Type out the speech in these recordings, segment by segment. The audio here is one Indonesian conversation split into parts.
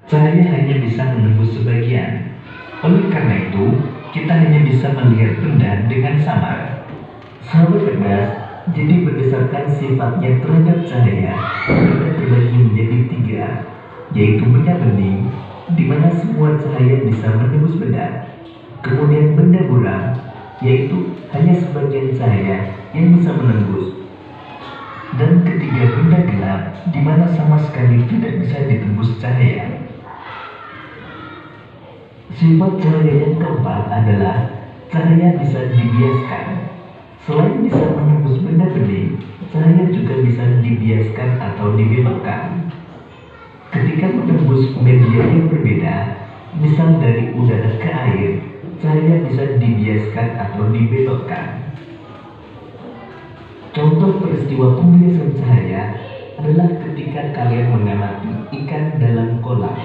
Cahaya hanya bisa menembus sebagian. Oleh karena itu, kita hanya bisa melihat benda dengan samar. Sahabat cerdas, jadi berdasarkan sifatnya terhadap cahaya, benda terbagi menjadi 3, yaitu benda bening, di mana semua cahaya bisa menembus benda. Kemudian benda buram, yaitu hanya sebagian cahaya yang bisa menembus. Dan ketiga, benda gelap, di mana sama sekali tidak bisa ditembus cahaya. Sifat cahaya yang keempat adalah cahaya bisa dibiaskan. Selain bisa menembus benda bening, cahaya juga bisa dibiaskan atau dibelokkan. Ketika menembus media yang berbeda, misal dari udara ke air, cahaya bisa dibiaskan atau dibelokkan. Contoh peristiwa pembiasan cahaya adalah ketika kalian mengamati ikan dalam kolam.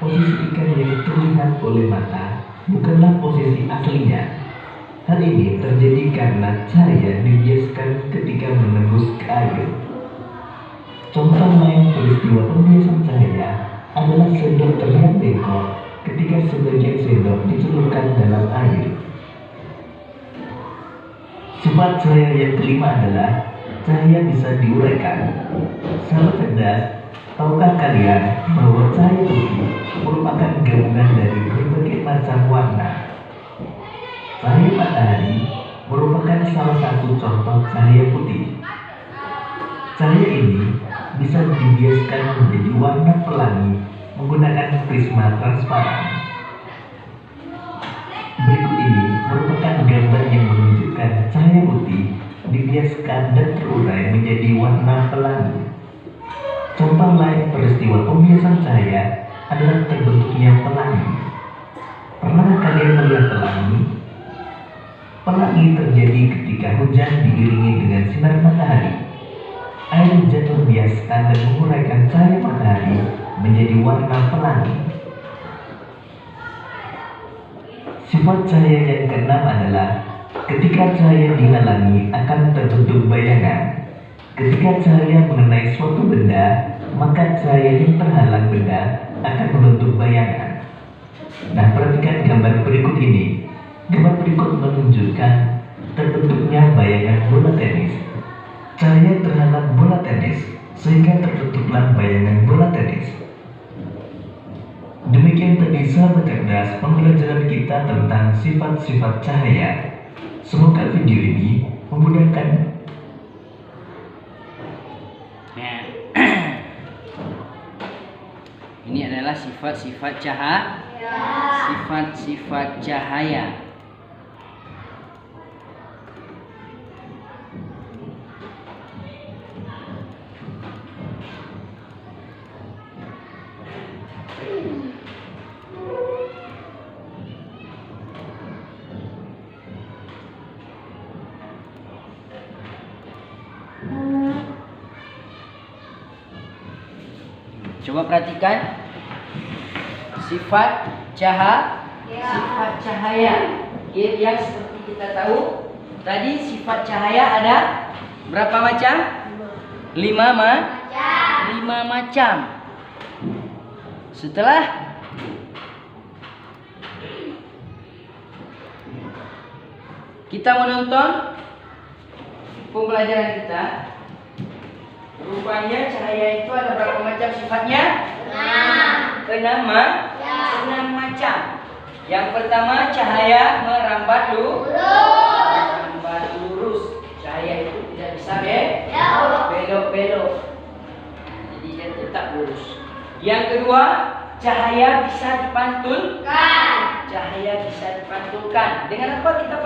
Posisi ikan yang terlihat oleh mata bukanlah posisi aslinya. Hal ini terjadi karena cahaya dibiaskan ketika menembus ke air. Contoh lain peristiwa pembiasan cahaya adalah sendok terlihat bengkok ketika sebagian sendok dicelupkan dalam air. Sifat cahaya yang kelima adalah cahaya bisa diuraikan. Sahabat cerdas, tahukah kalian bahwa cahaya putih merupakan gabungan dari berbagai macam warna? Cahaya matahari merupakan salah satu contoh cahaya putih. Cahaya ini bisa dibiaskan menjadi warna pelangi menggunakan prisma transparan. Berikut ini merupakan gambar yang menunjukkan cahaya putih dibiaskan dan terurai menjadi warna pelangi. Contoh lain peristiwa pembiasan cahaya adalah terbentuknya pelangi. Pernah kalian melihat pelangi? Pelangi terjadi ketika hujan diiringi dengan sinar matahari. Air hujan membiaskan dan menguraikan cahaya matahari menjadi warna pelangi. Sifat cahaya yang keenam adalah ketika cahaya dihalangi akan terbentuk bayangan. Ketika cahaya mengenai suatu benda, maka cahaya yang terhalang benda akan membentuk bayangan. Nah, perhatikan gambar berikut ini. Gambar berikut menunjukkan terbentuknya bayangan bola tenis. Cahaya terhalang bola tenis, sehingga terbentuklah bayangan bola tenis. Demikian tadi sahabat cerdas pembelajaran kita tentang sifat-sifat cahaya. Semoga video ini memudahkan. Nah, ini adalah sifat-sifat cahaya. Sifat-sifat cahaya. Coba perhatikan sifat cahaya. Yang seperti kita tahu tadi sifat cahaya ada berapa macam? 5 macam. Setelah kita menonton pembelajaran kita, rupanya cahaya itu ada berapa macam sifatnya? 6 macam. Yang pertama, cahaya merambat lurus. Cahaya itu tidak bisa belok-belok. Jadi dia tetap lurus. Yang kedua, cahaya bisa dipantulkan. Dengan apa kita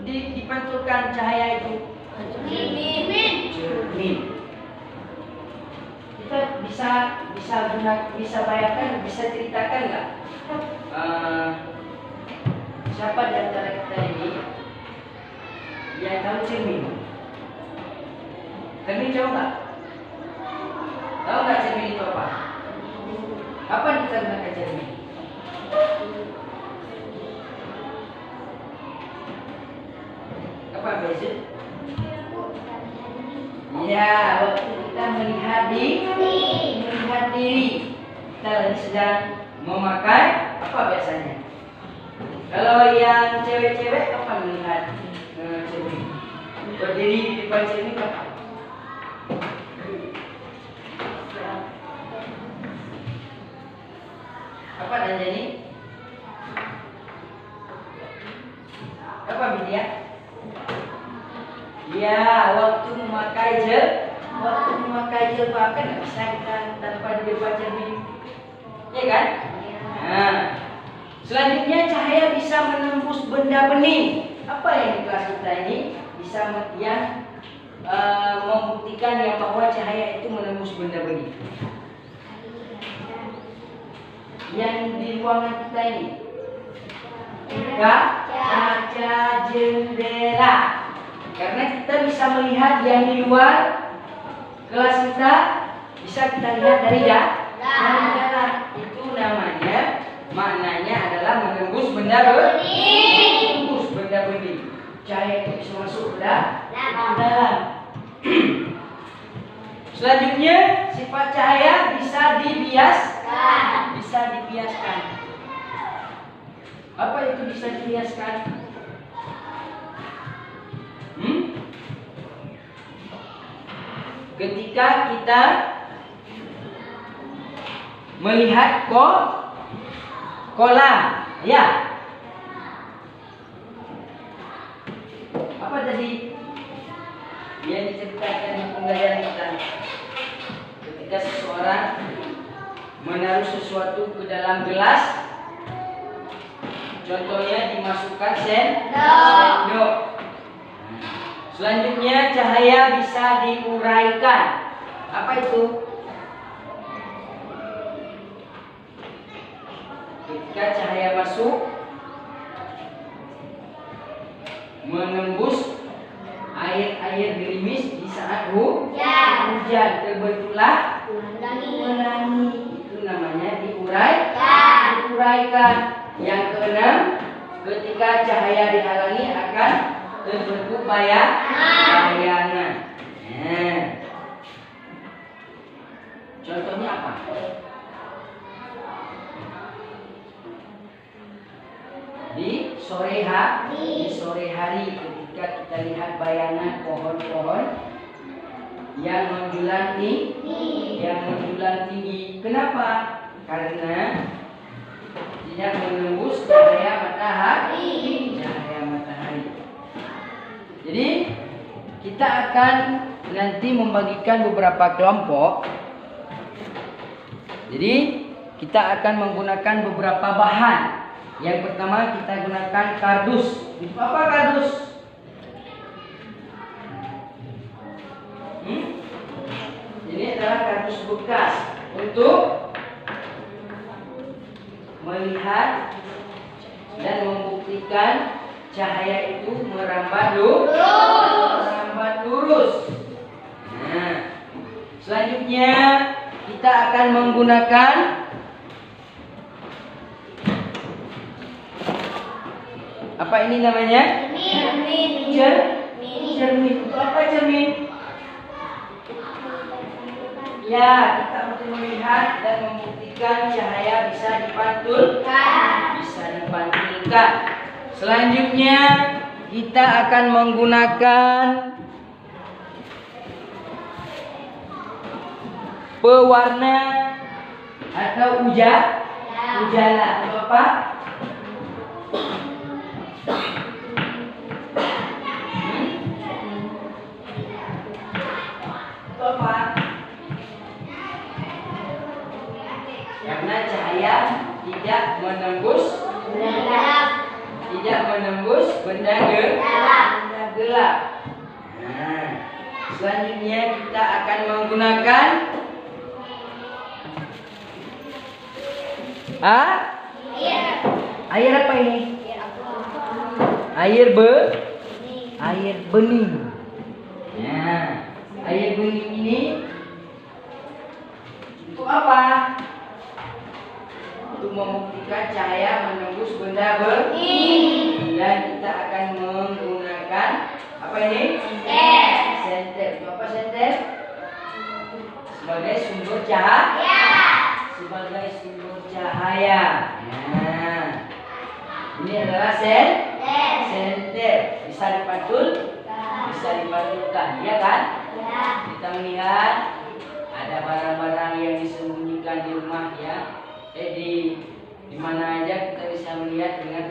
dipantulkan cahaya itu? Cermin. Kita bisa bayangkan, bisa ceritakan nggak? Siapa di antara kita ini yang tahu cermin? Cermin tahu nggak? Tahu nggak cermin itu apa? Kapan kita gunakan cermin? Kapan biasa? Ya, waktu kita melihat diri. kita lagi sedang memakai apa biasanya? Kalau yang cewek-cewek apa melihat cermin? Berdiri di depan cermin apa? Apa Danjani? Apa Widya? Ya, waktu memakai jilbab kan nggak bisa kita tanpa di depan cermin, ya kan? Nah, selanjutnya cahaya bisa menembus benda bening. Apa yang di kelas kita ini bisa membuktikan yang bahwa cahaya itu menembus benda bening? Yang di ruangan kita ini, kaca jendela. Karena kita bisa melihat yang di luar kelas kita, bisa kita lihat dari dalam. Itu maknanya adalah menembus benda bening. Menembus benda bening. Cahaya itu bisa masuk ke dalam. Selanjutnya, sifat cahaya bisa dibiaskan. Apa itu bisa dibiaskan? Ketika kita melihat kolam, ya. Apa tadi yang diceritakan di penggalian kita? Ketika seseorang menaruh sesuatu ke dalam gelas, contohnya dimasukkan sendok. Selanjutnya cahaya bisa diuraikan. Apa itu? Ketika cahaya masuk, menembus air gerimis di saat hujan, terbentuklah pelangi. Itu namanya diuraikan. Yang keenam, ketika cahaya dihalangi akan terbentuk bayangan. Contohnya apa? Di sore hari ketika kita lihat bayangan pohon-pohon yang menjulang tinggi. Kenapa? Karena tidak menembus cahaya matahari. Jadi kita akan nanti membagikan beberapa kelompok. Jadi kita akan menggunakan beberapa bahan. Yang pertama kita gunakan kardus. Apa kardus? Ini adalah kardus bekas untuk melihat dan membuktikan cahaya itu merambat lurus. Nah, selanjutnya kita akan menggunakan apa ini namanya? Cermin. Untuk apa cermin? Ya, kita untuk melihat dan membuktikan cahaya bisa dipantulkan. Selanjutnya kita akan menggunakan pewarna atau ujala. Untuk apa? Untuk apa? Karena cahaya tidak menembus benda gelap. Nah, selanjutnya kita akan menggunakan air apa ini? Air bening. Nah, air bening ini untuk apa? Untuk membuktikan cahaya menembus benda bening. Dan kita akan menggunakan apa ini? Senter. Itu apa senter? Sebagai sumber cahaya. sebagai simbol cahaya. Nah, ini adalah senter. Bisa dipantulkan, ya kan? Kita melihat ada barang-barang yang disembunyikan di rumah ya. Di mana aja kita bisa melihat dengan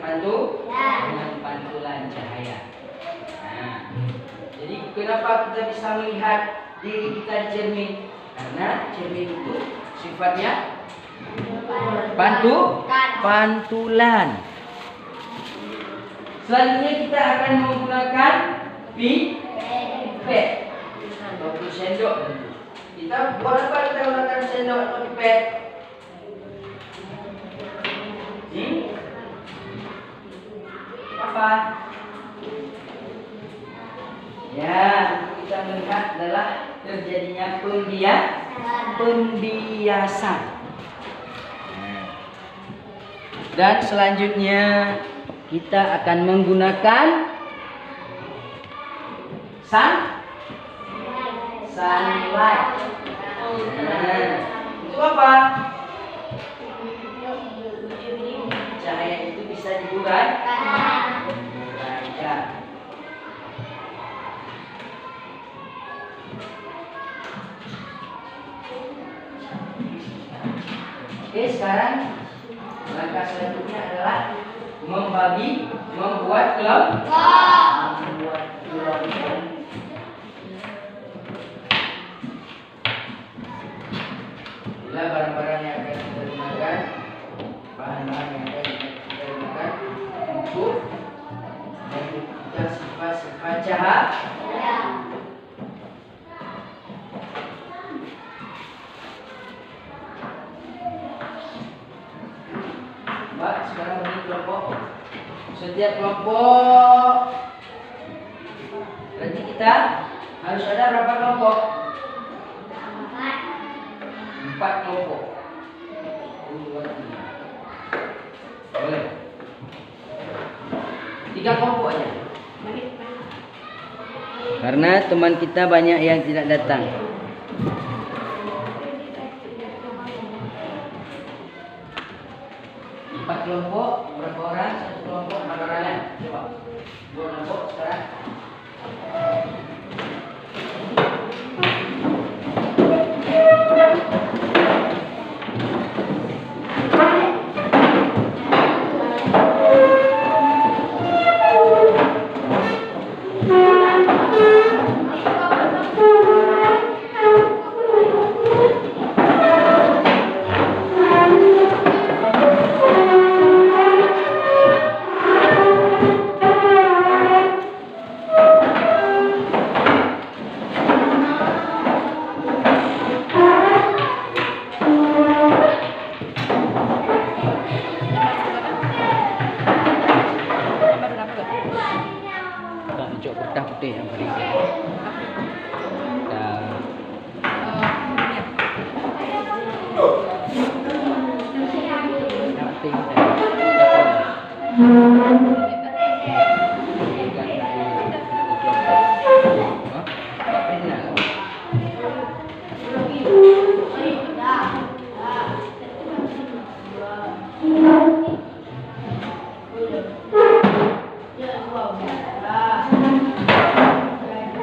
pantulan cahaya. Nah, jadi kenapa kita bisa melihat diri kita di cermin? Karena cermin itu sifatnya pantulan. Selanjutnya kita akan menggunakan pipet atau sendok. Buat apa kita menggunakan sendok atau pipet? Apa? Ya, kita melihat adalah terjadinya pembiasan. Dan selanjutnya kita akan menggunakan sunlight. Itu apa? Cahaya itu bisa diuraikan. Oke, sekarang langkah selanjutnya adalah membuat kelompok. Inilah barang-barang yang akan kita gunakan, bahan-bahan yang akan kita gunakan untuk menentukan sifat-sifat cahaya. Mbak, sekarang bagi kelompok. Setiap kelompok berarti kita harus ada berapa kelompok? 4 kelompok. Boleh. 3 kelompok aja. Karena teman kita banyak yang tidak datang. Kelompok berapa orang? 1 kelompok berapa orang? Coba 2 kelompok sekarang. Putih yang paling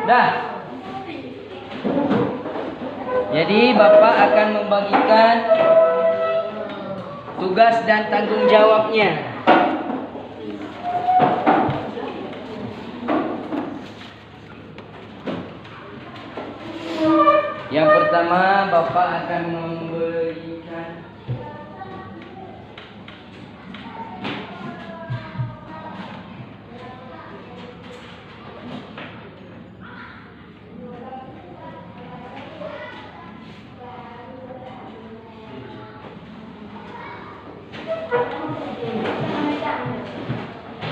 dah. Jadi Bapak akan membagikan tugas dan tanggung jawabnya. Yang pertama, Bapak akan memberikan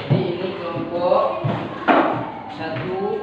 jadi ini kelompok 1, 2,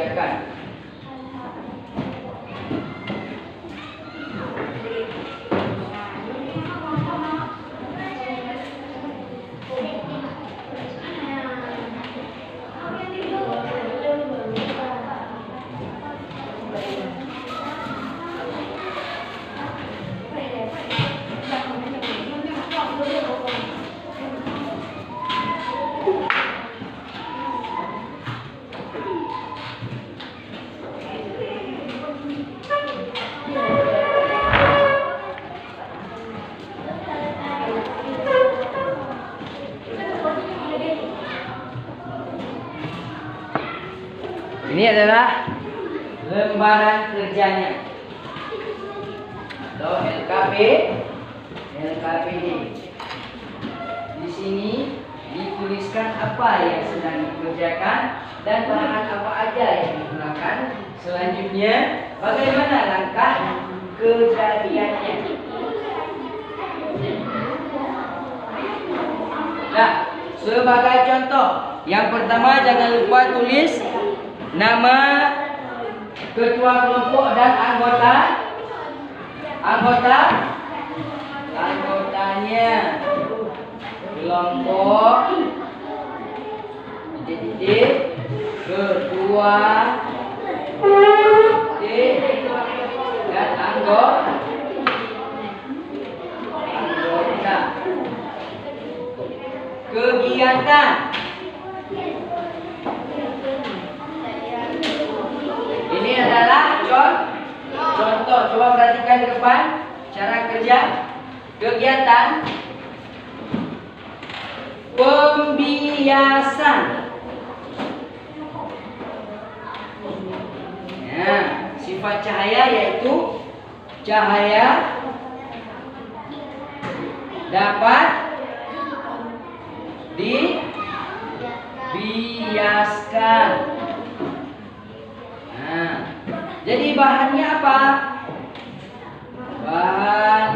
dikerjakan. Ini adalah lembaran kerjanya atau LKPD. Di sini dituliskan apa yang sedang dikerjakan dan bahan apa aja yang digunakan. Selanjutnya, bagaimana langkah kejadiannya. Nah, sebagai contoh, yang pertama jangan lupa tulis nama ketua kelompok dan anggotanya. Kelompok titik ketua dan anggota. Kegiatan. Ini adalah contoh. Coba perhatikan di depan cara kerja. Kegiatan pembiasan. Nah, sifat cahaya yaitu cahaya dapat dibiaskan. Nah, jadi bahannya apa? Bahan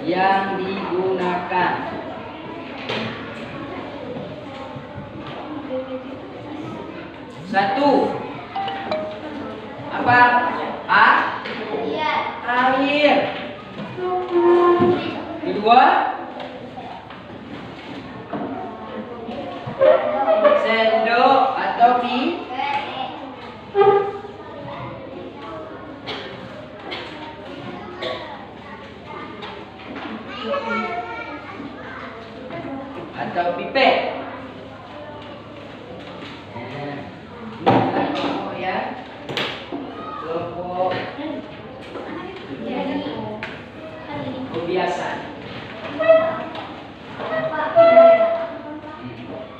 yang digunakan. Satu. Apa? Air. Kedua, sendok atau pipet. Kelompok kebiasaan.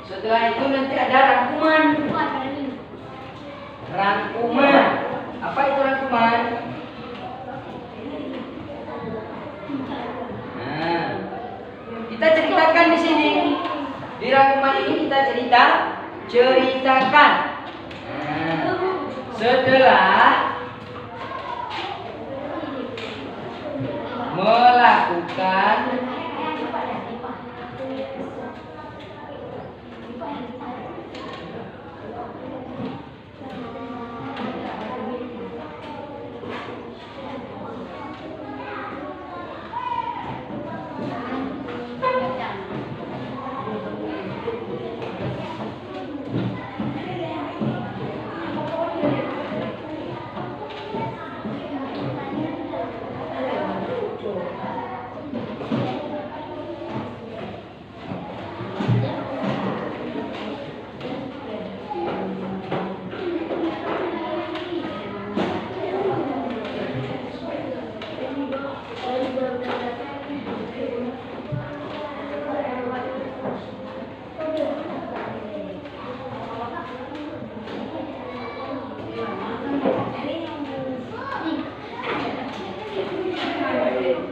Setelah itu nanti ada rangkuman. Apa itu rangkuman? Nah, kita ceritakan di sini. Di rangkuman ini kita ceritakan. Nah, setelah melakukan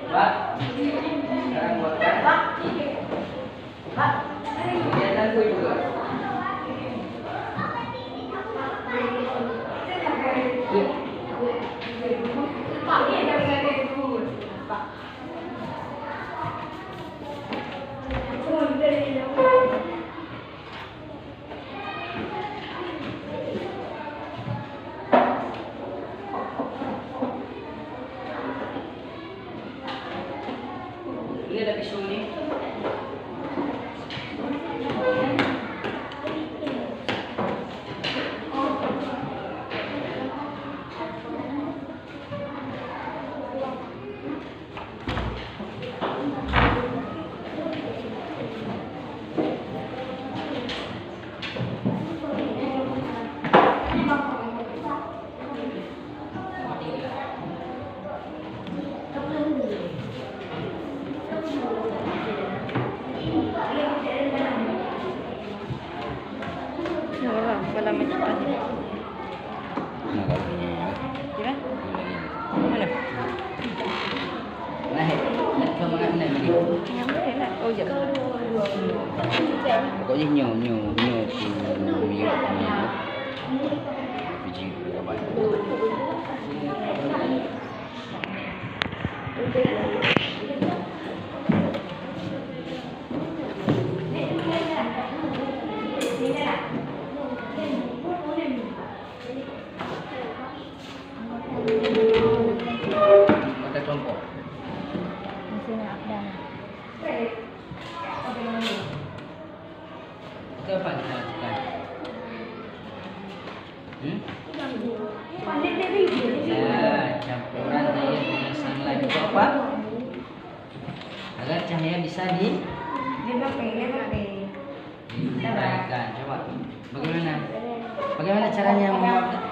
Pak, sekarang buatkan Pak, kegiatanku juga. Pak, ini ada dulu. Pak. Kepala macam ni. Nah, kalau ini ya. Ya? Mana? Nah, nak mangan ni. Yang mana nak? Oh, jap. Pokoknya nyo biji kawan. Ada kelompok. Itu apa kita lakukan? Ya, campuran air dengan sunlight itu apa? Agar cahaya bisa diberikan. Coba, bagaimana? Bagaimana caranya membuat?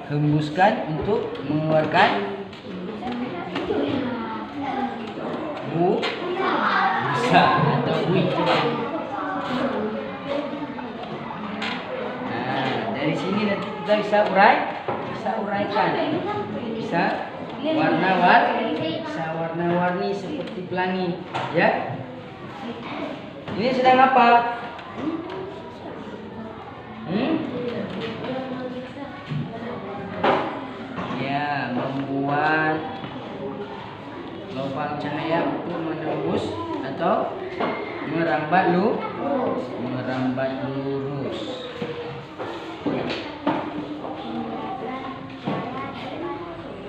Hembuskan untuk mengeluarkan busa atau buih. Nah, dari sini nanti kita bisa uraikan, bisa warna-warni seperti pelangi, ya. Ini sedang apa? Ya, membuat lubang cahaya untuk menembus atau merambat lurus.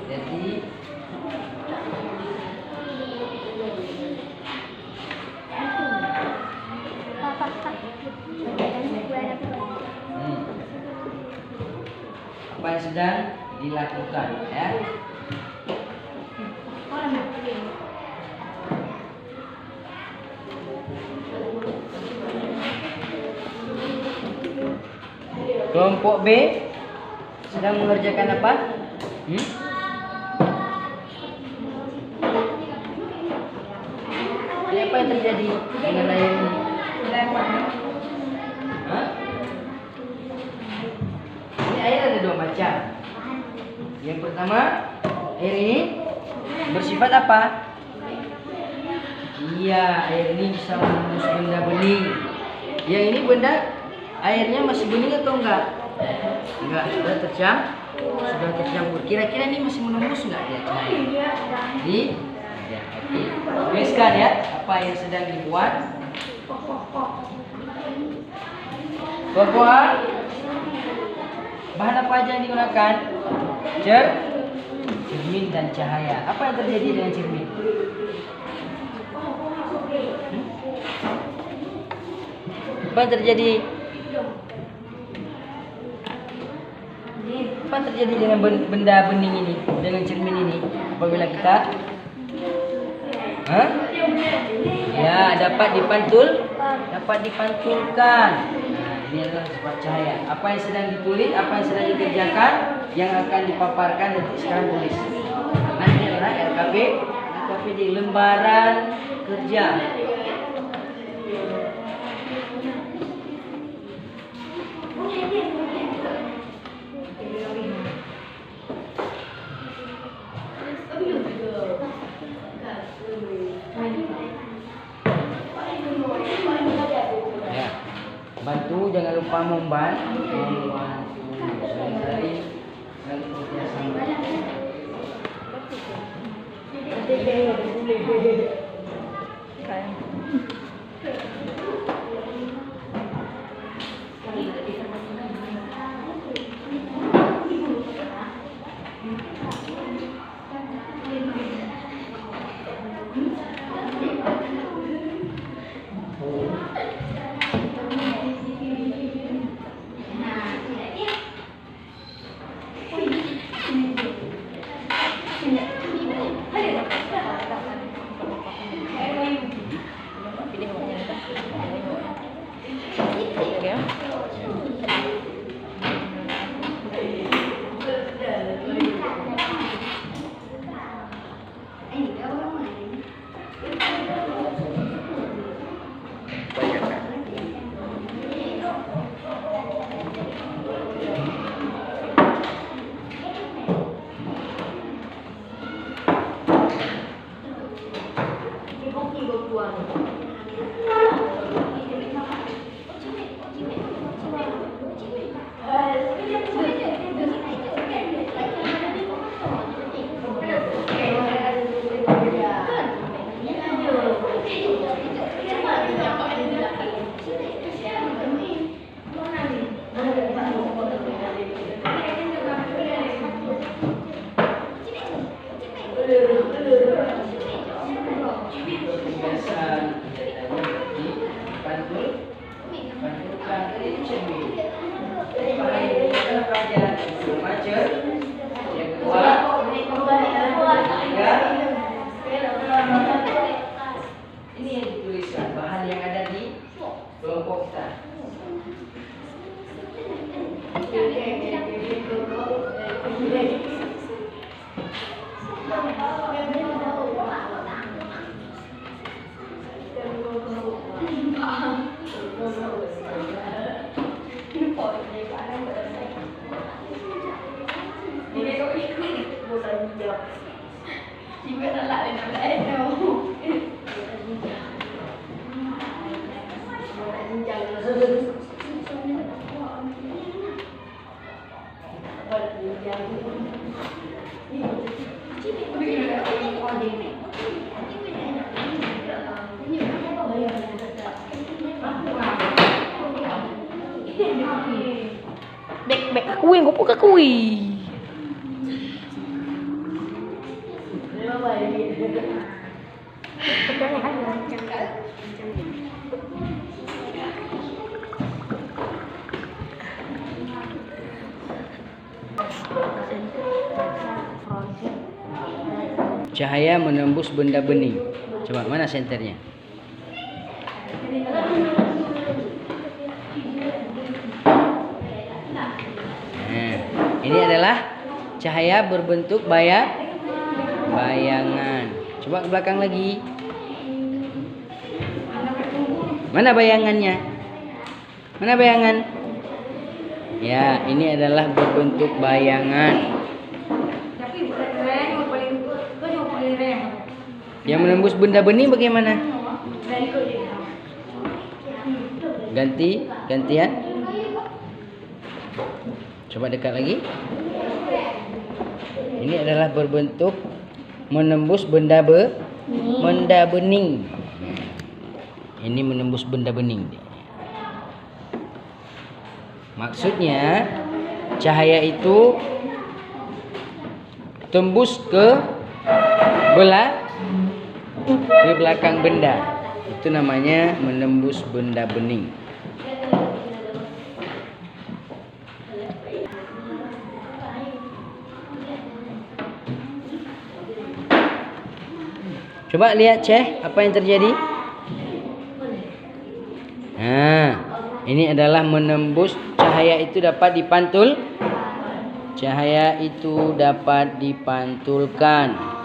Jadi apa yang sedang dilakukan, ya? Kelompok B sedang mengerjakan apa? Ini apa yang terjadi dengan air ini? Ini air ada dua macam. Yang pertama, air ini bersifat apa? Iya, air ini bisa menembus benda bening. Yang ini benda airnya masih bening atau enggak? Enggak, sudah tercampur. Kira-kira ini masih menembus enggak dia cahaya? Ya, oke. Tuliskan ya apa yang sedang dibuat. Bahwa bahan apa aja yang digunakan? Cermin dan cahaya. Apa yang terjadi dengan cermin? Apa yang terjadi? Apa yang terjadi dengan benda bening ini, dengan cermin ini apabila kita ya dapat dipantulkan. Nah, ini adalah sifat cahaya. Apa yang sedang ditulis, apa yang sedang dikerjakan, yang akan dipaparkan nanti sekarang tulis. Nah, ini adalah RKP di lembaran kerja. Ya, bantu jangan lupa membantu dari kerjasama. biasa menjadi pantul pantulkan tadi cermin. Bahan ini adalah pelajaran remaja yang kedua ketiga. Ini yang dituliskan bahan yang ada di kelompok kita. Bek akui, ngopok akui. Cahaya menembus benda bening. Coba mana senternya? Nah, ini adalah cahaya berbentuk bayangan. Coba ke belakang lagi. Mana bayangannya? Mana bayangan? Ya, ini adalah berbentuk bayangan. Yang menembus benda bening bagaimana? Gantian. Coba dekat lagi. Ini adalah berbentuk menembus benda bening. Ini menembus benda bening. Maksudnya cahaya itu tembus ke belakang benda. Itu namanya menembus benda bening. Coba lihat apa yang terjadi. Nah, ini adalah menembus. Cahaya itu dapat dipantulkan.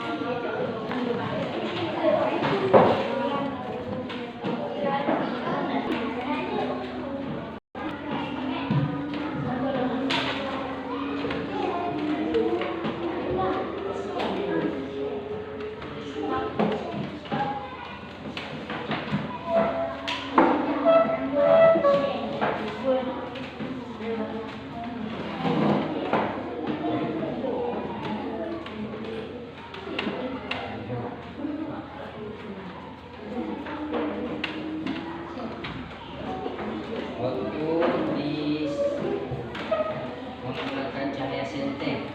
Menggunakan cahaya senteng.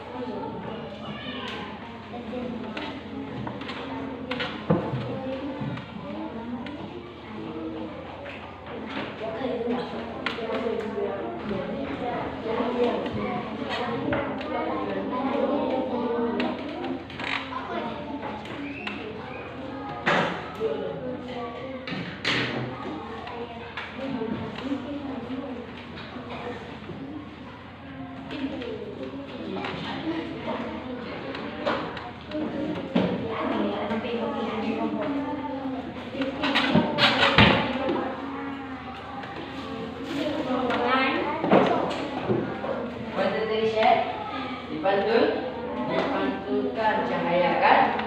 Dipantulkan cahaya kan?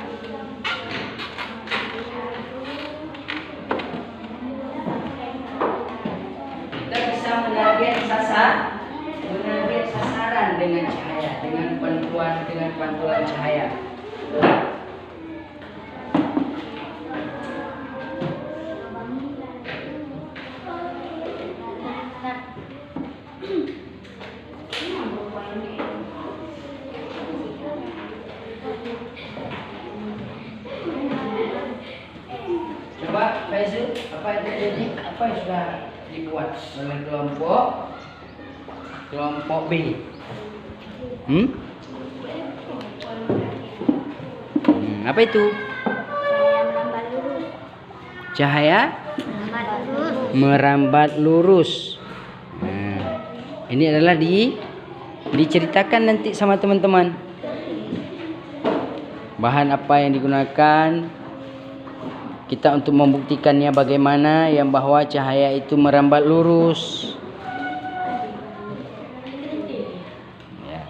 Kita bisa menarget sasaran dengan cahaya, dengan pantulan cahaya. Coba Pak Faizul, apa yang terjadi? Apa yang sudah dibuat oleh kelompok B? Apa itu? Cahaya merambat lurus. Nah, ini adalah diceritakan nanti sama teman-teman. Bahan apa yang digunakan kita untuk membuktikannya, bagaimana yang bahwa cahaya itu merambat lurus. Ya.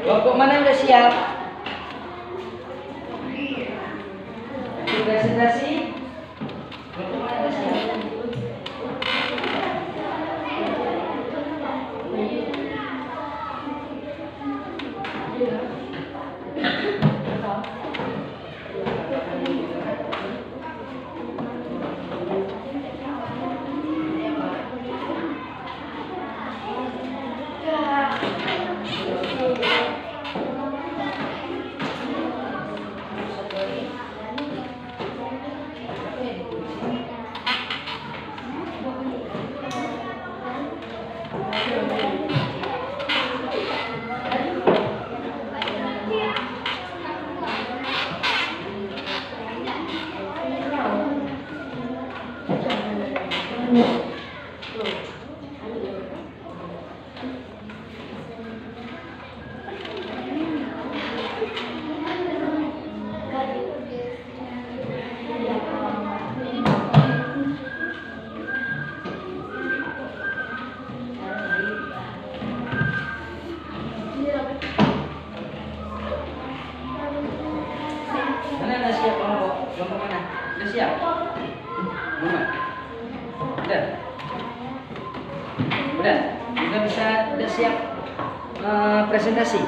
Kelompok mana udah siap? Presentasi. Kelompok mana udah siap? Mana udah siap kelompok? Kelompok mana? Udah siap? Belum? Udah? Udah? Udah siap presentasi?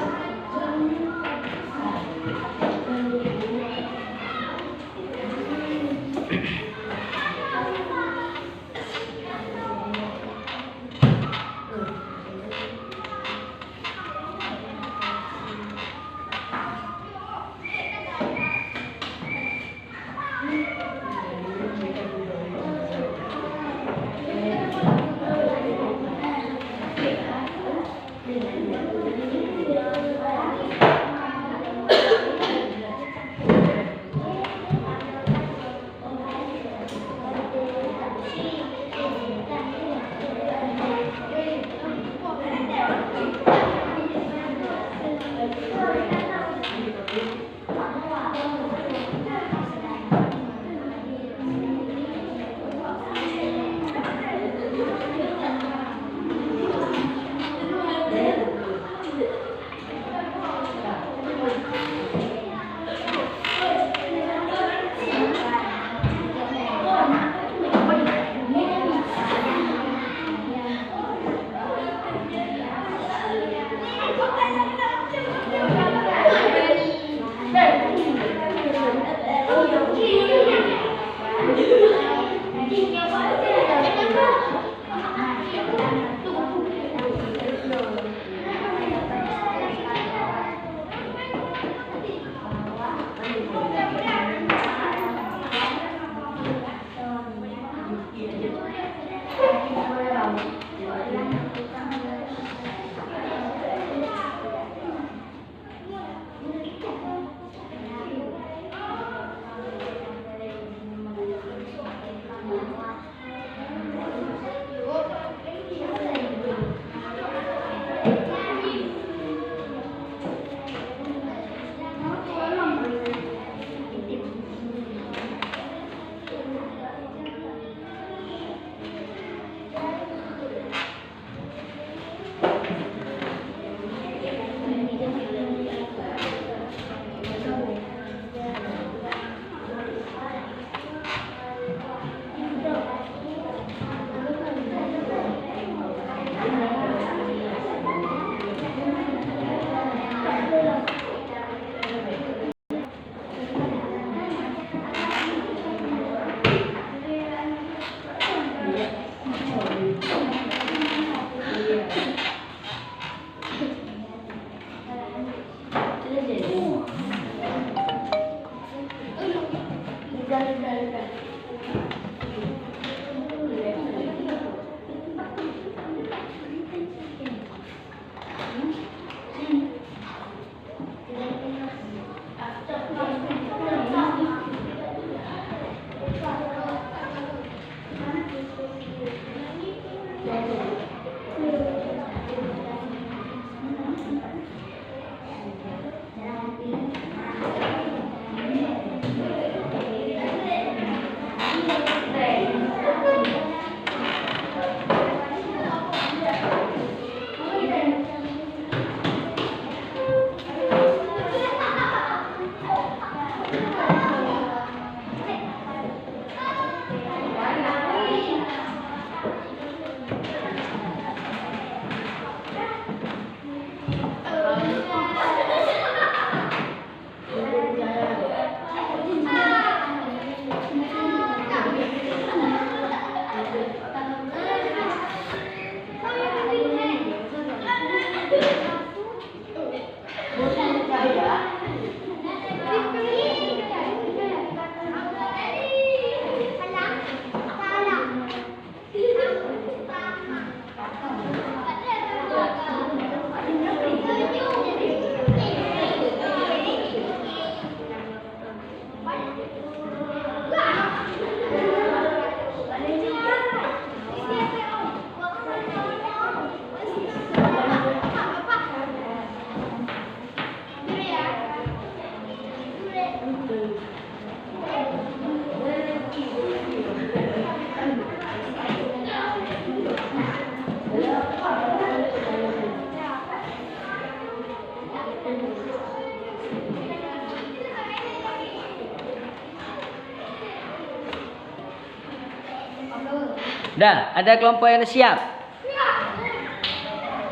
Dah, ada kelompok yang siap?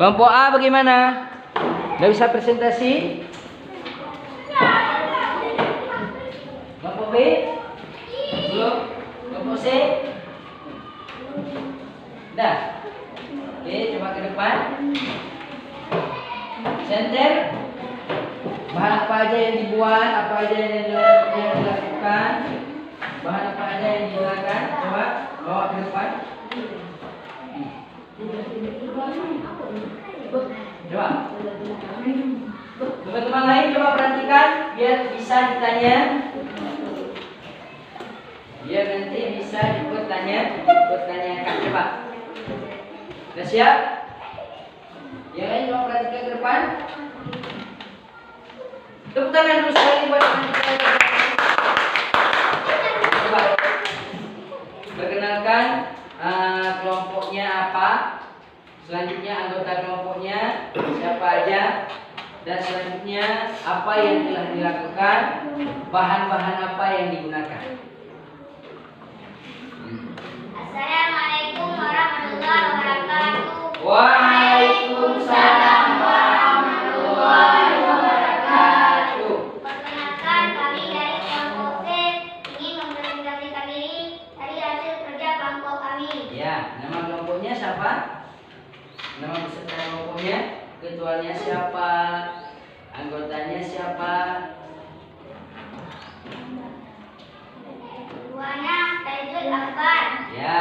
Kelompok A bagaimana? Dah bisa presentasi? Kelompok B? Belum? Kelompok C? Dah. Oke, coba ke depan. Center. Bahan apa aja yang dibuat, apa aja yang dilakukan, bahan apa aja yang digunakan. Coba bawa ke depan. Coba. Teman-teman lain coba perhatikan biar bisa ditanya. Biar nanti bisa dipertanyakan. Coba. Sudah siap? Yang lain coba perhatikan ke depan. Tepuk tangan dulu sekali buat teman-teman. Coba. Perkenalkan kelompoknya apa. Selanjutnya anggota kelompoknya siapa aja. Dan selanjutnya apa yang telah dilakukan. Bahan-bahan apa yang digunakan. Assalamualaikum warahmatullahi wabarakatuh. Waalaikumsalam warahmatullahi wabarakatuh. Perkenalkan, kami dari kelompok C ingin mempresentasikan diri dari hasil kerja kelompok kami. Ya, nama kelompoknya siapa? Nama peserta kelompoknya? Ketuanya siapa? Anggotanya siapa? Ketuanya Taizul Akbar, Ya,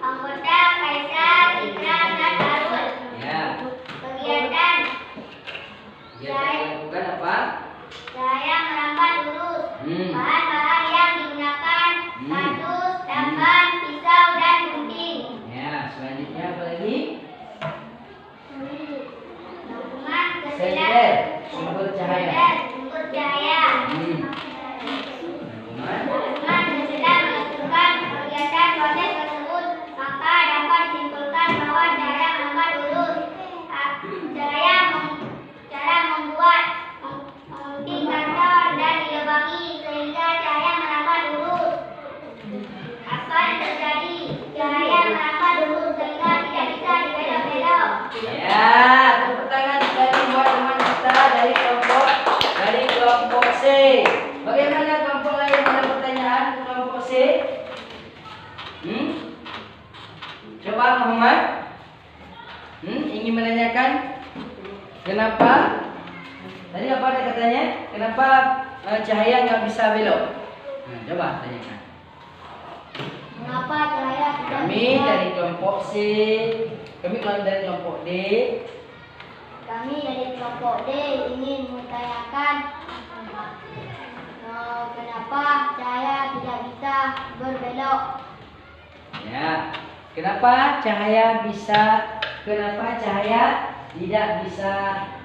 anggota Kaisar, Ikram, dan Arul. ya. Kegiatan Yang dilakukan apa? saya merambat lurus. Hmm. Bahan-bahan yang digunakan kardus, tamban, pisau, dan gunting. Ya, selanjutnya apa lagi? Dukungan Senter, sumber cahaya. sumber cahaya. Dukungan. Dengan sedang melakukan kegiatan proyek tersebut, maka dapat disimpulkan bahwa cara merambat lurus, cara membuat mengunting kantor dan dilubangi sehingga cahaya merambat lurus. Apa yang terjadi? Cahaya merambat lurus sehingga tidak bisa dibelok-belok. Ya, tepuk tangan sekali buat teman kita dari kelompok C. Bagaimana kelompok lain ada pertanyaan ke kelompok C? Coba Muhammad. Ingin menanyakan kenapa? Tadi apa ada katanya? Kenapa cahaya nggak bisa belok? Coba tanyakan. Mengapa cahaya tidak Kami bisa? dari kelompok C. Kami dari kelompok D. Kami dari kelompok D ingin menanyakan kenapa cahaya tidak bisa berbelok. Ya. Kenapa cahaya tidak bisa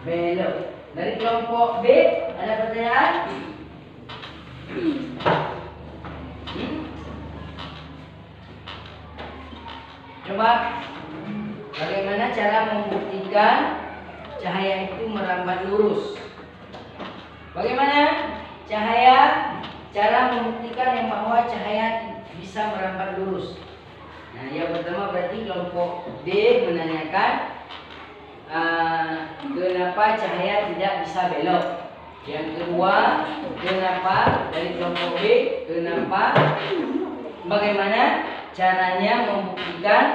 belok? Dari kelompok B ada pertanyaan? Coba bagaimana cara membuktikan cahaya itu merambat lurus? Bagaimana cara membuktikan yang bahwa cahaya bisa merambat lurus? Nah, yang pertama berarti kelompok D menanyakan kenapa cahaya tidak bisa belok. Yang kedua, kenapa dari kelompok B, bagaimana caranya membuktikan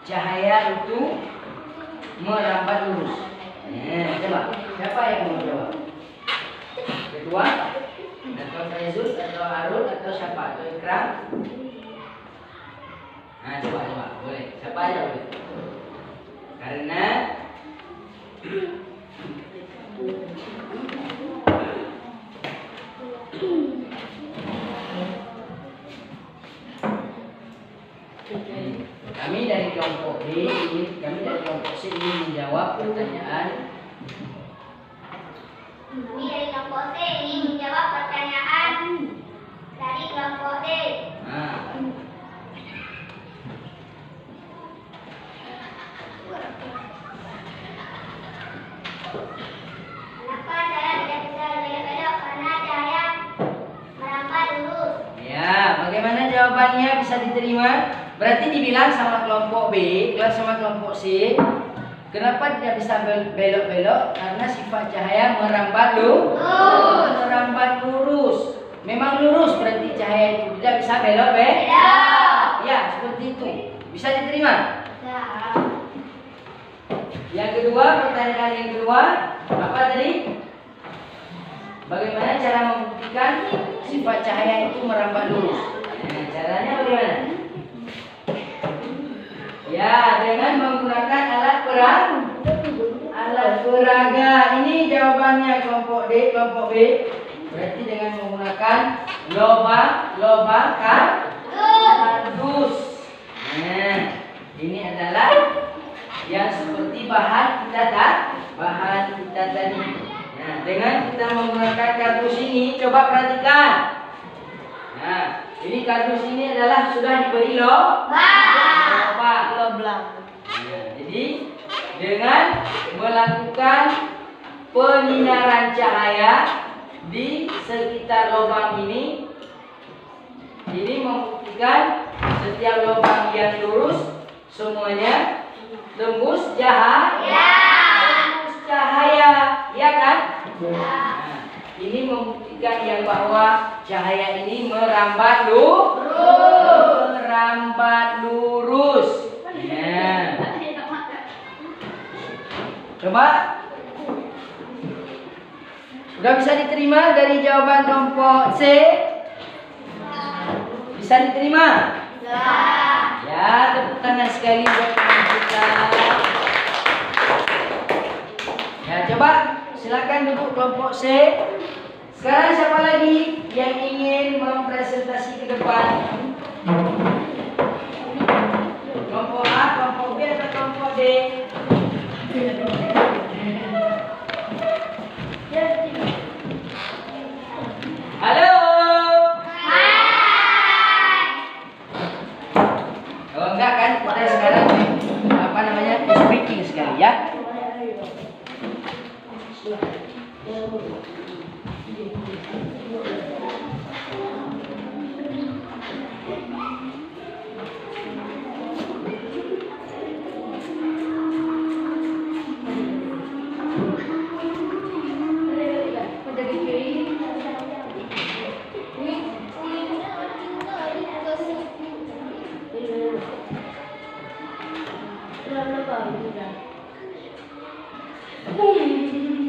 cahaya itu merambat lurus. Coba, siapa yang mau jawab? Kedua, atau Taizul, atau Arul, atau siapa? Atau Ikram? Nah, coba, boleh. Siapa aja boleh. Karena kami dari kelompok B, kami dari kelompok C ingin menjawab pertanyaan. Kami dari kelompok C ingin menjawab pertanyaan dari kelompok D. Nah, Kenapa cahaya tidak bisa berbelok-belok? Karena cahaya merambat lurus. ya, bagaimana jawabannya bisa diterima? Berarti dibilang sama kelompok B, sama kelompok C, kenapa tidak bisa belok-belok? Karena sifat cahaya merambat lurus. Memang lurus berarti cahaya itu tidak bisa belok-belok. Ya, seperti itu. Bisa diterima? Yang kedua, pertanyaan yang kedua, apa tadi? Bagaimana cara membuktikan sifat cahaya itu merambat lurus? Nah, caranya bagaimana? Ya, dengan menggunakan alat peraga. Ini jawabannya kelompok D, kelompok B. Berarti dengan menggunakan lobang kardus. Nah, ini adalah yang seperti bahan kita tadi. Nah, dengan kita menggunakan kardus ini, coba perhatikan. Nah, ini kardus ini adalah sudah diberi lobang. Nah, jadi dengan melakukan penyinaran cahaya di sekitar lubang ini membuktikan setiap lubang yang lurus semuanya tembus cahaya, ya kan? Nah, ini membuktikan yang bahwa cahaya ini merambat lurus. Ya. Coba. Sudah bisa diterima dari jawaban kelompok C? Bisa diterima? Ya, tepuk tangan sekali buat teman kita. Ya, coba silakan duduk kelompok C. Sekarang siapa lagi yang ingin mempresentasi ke depan? Kelompok A, kelompok B, atau kelompok D? Halo. Kalau enggak kan kita sekarang speaking sekali ya.